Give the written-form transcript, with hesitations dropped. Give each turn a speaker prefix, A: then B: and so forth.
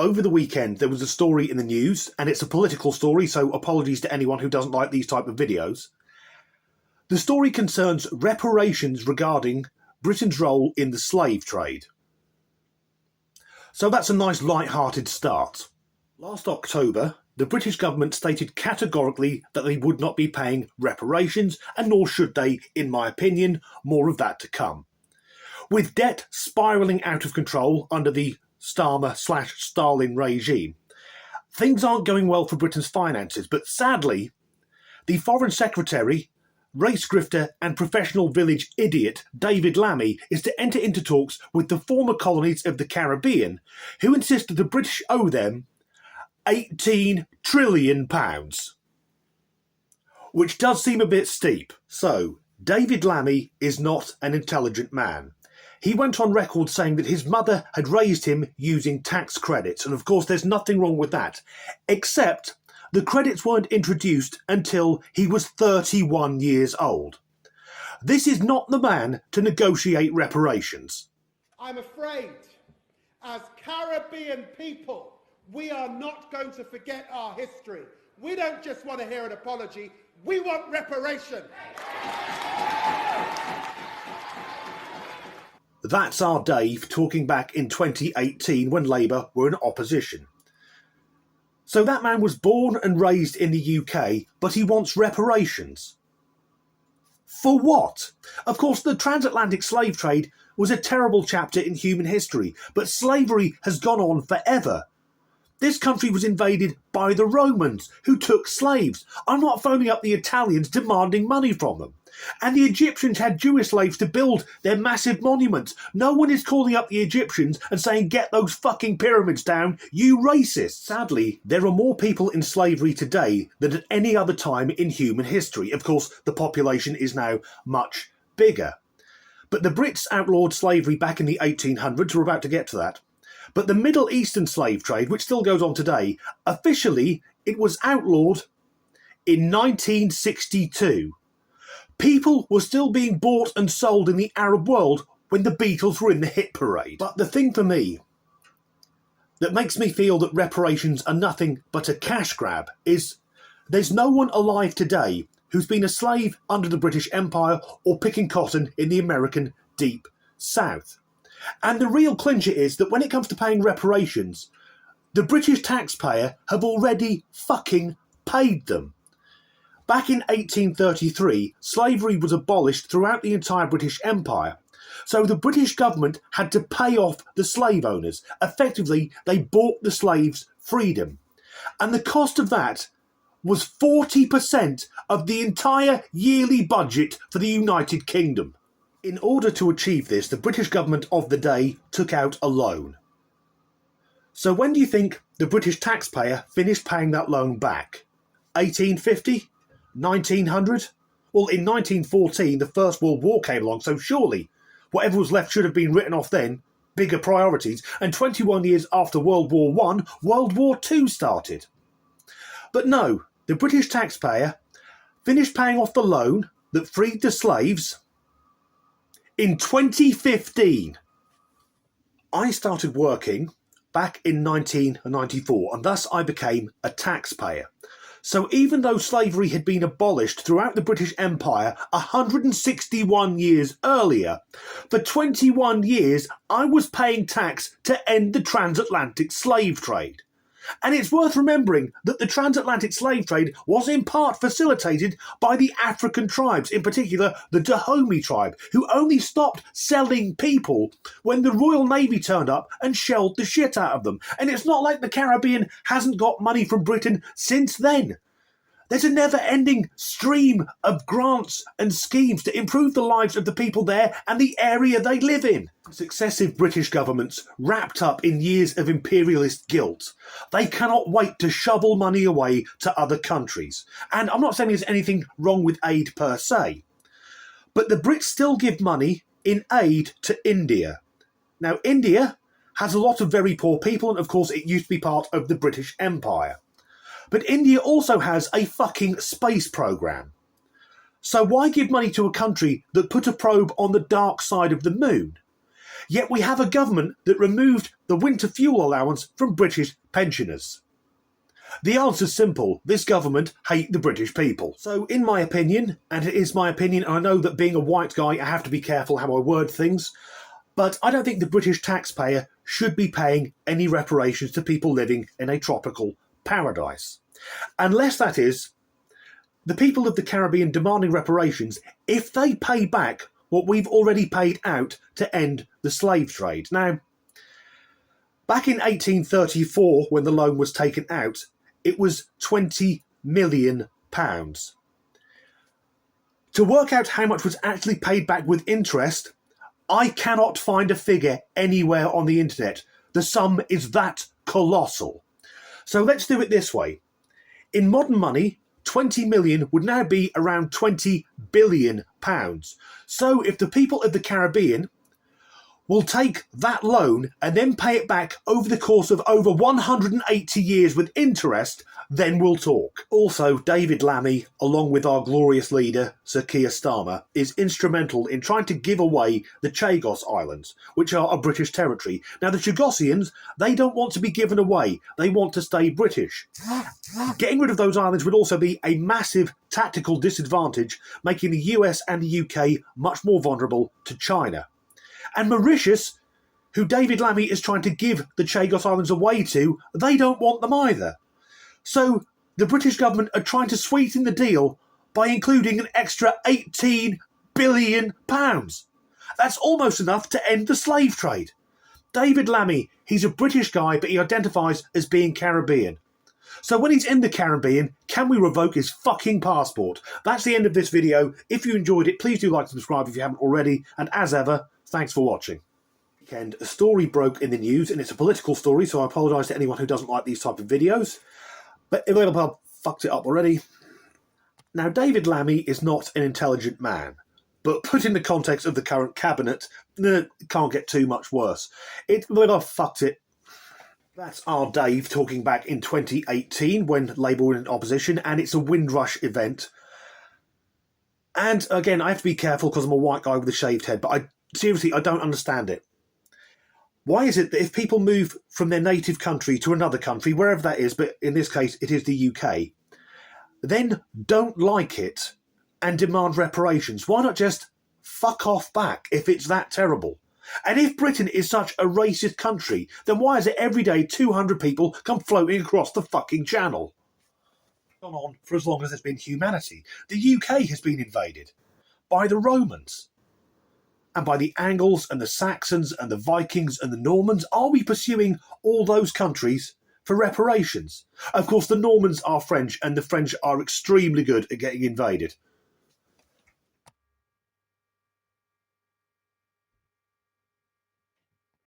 A: over the weekend there was a story in the news, and it's a political story, so apologies to anyone who doesn't like these type of videos. The story concerns reparations regarding Britain's role in the slave trade. So that's a nice light-hearted start. Last October, the British government stated categorically that they would not be paying reparations, and nor should they, in my opinion. More of that to come. With debt spiralling out of control under the Starmer/Stalin regime, things aren't going well for Britain's finances, but sadly, the Foreign Secretary, race grifter and professional village idiot David Lammy is to enter into talks with the former colonies of the Caribbean, who insist that the British owe them £18 trillion, which does seem a bit steep. So, David Lammy is not an intelligent man. He went on record saying that his mother had raised him using tax credits, and of course there's nothing wrong with that, except the credits weren't introduced until he was 31 years old. This is not the man to negotiate reparations.
B: I'm afraid, as Caribbean people, we are not going to forget our history. We don't just want to hear an apology, we want reparation.
A: That's our Dave talking back in 2018 when Labour were in opposition. So that man was born and raised in the UK, but he wants reparations. For what? Of course, the transatlantic slave trade was a terrible chapter in human history, but slavery has gone on forever. This country was invaded by the Romans, who took slaves. I'm not phoning up the Italians demanding money from them. And the Egyptians had Jewish slaves to build their massive monuments. No one is calling up the Egyptians and saying, get those fucking pyramids down, you racists. Sadly, there are more people in slavery today than at any other time in human history. Of course, the population is now much bigger. But the Brits outlawed slavery back in the 1800s. We're about to get to that. But the Middle Eastern slave trade, which still goes on today, officially it was outlawed in 1962. People were still being bought and sold in the Arab world when the Beatles were in the hit parade. But the thing for me that makes me feel that reparations are nothing but a cash grab is there's no one alive today who's been a slave under the British Empire or picking cotton in the American Deep South. And the real clincher is that when it comes to paying reparations, the British taxpayer have already fucking paid them. Back in 1833, slavery was abolished throughout the entire British Empire. So the British government had to pay off the slave owners. Effectively, they bought the slaves freedom. And the cost of that was 40% of the entire yearly budget for the United Kingdom. In order to achieve this, the British government of the day took out a loan. So when do you think the British taxpayer finished paying that loan back? 1850? 1900? Well, in 1914, the First World War came along, so surely whatever was left should have been written off then, bigger priorities, and 21 years after World War I, World War II started. But no, the British taxpayer finished paying off the loan that freed the slaves in 2015. I started working back in 1994, and thus I became a taxpayer. So even though slavery had been abolished throughout the British Empire 161 years earlier, for 21 years I was paying tax to end the transatlantic slave trade. And it's worth remembering that the transatlantic slave trade was in part facilitated by the African tribes, in particular the Dahomey tribe, who only stopped selling people when the Royal Navy turned up and shelled the shit out of them. And it's not like the Caribbean hasn't got money from Britain since then. There's a never-ending stream of grants and schemes to improve the lives of the people there and the area they live in. Successive British governments, wrapped up in years of imperialist guilt, they cannot wait to shovel money away to other countries. And I'm not saying there's anything wrong with aid per se, but the Brits still give money in aid to India. Now, India has a lot of very poor people, and of course it used to be part of the British Empire. But India also has a fucking space program. So why give money to a country that put a probe on the dark side of the moon? Yet we have a government that removed the winter fuel allowance from British pensioners. The answer's simple. This government hate the British people. So in my opinion, and it is my opinion, I know that being a white guy I have to be careful how I word things, but I don't think the British taxpayer should be paying any reparations to people living in a tropical paradise. Unless that is the people of the Caribbean demanding reparations if they pay back what we've already paid out to end the slave trade. Now, back in 1834, when the loan was taken out, it was £20 million. To work out how much was actually paid back with interest, I cannot find a figure anywhere on the internet. The sum is that colossal. So let's do it this way. In modern money, 20 million would now be around £20 billion. So if the people of the Caribbean will take that loan and then pay it back over the course of over 180 years with interest, then we'll talk. Also, David Lammy, along with our glorious leader, Sir Keir Starmer, is instrumental in trying to give away the Chagos Islands, which are a British territory. Now, the Chagosians, they don't want to be given away. They want to stay British. Getting rid of those islands would also be a massive tactical disadvantage, making the US and the UK much more vulnerable to China. And Mauritius, who David Lammy is trying to give the Chagos Islands away to, they don't want them either. So the British government are trying to sweeten the deal by including an extra £18 billion. That's almost enough to end the slave trade. David Lammy, he's a British guy, but he identifies as being Caribbean. So when he's in the Caribbean, can we revoke his fucking passport? That's the end of this video. If you enjoyed it, please do like and subscribe if you haven't already. And as ever, thanks for watching. A story broke in the news, and it's a political story, so I apologise to anyone who doesn't like these type of videos. But I've fucked it up already. Now, David Lammy is not an intelligent man, but put in the context of the current cabinet, it can't get too much worse. I've fucked it. That's our Dave talking back in 2018 when Labour were in opposition, and it's a Windrush event. And again, I have to be careful because I'm a white guy with a shaved head, but seriously, I don't understand it. Why is it that if people move from their native country to another country, wherever that is, but in this case it is the UK, then don't like it and demand reparations? Why not just fuck off back if it's that terrible? And if Britain is such a racist country, then why is it every day 200 people come floating across the fucking channel? Gone on for as long as there's been humanity. The UK has been invaded by the Romans. And by the Angles and the Saxons and the Vikings and the Normans. Are we pursuing all those countries for reparations? Of course, the Normans are French, and the French are extremely good at getting invaded.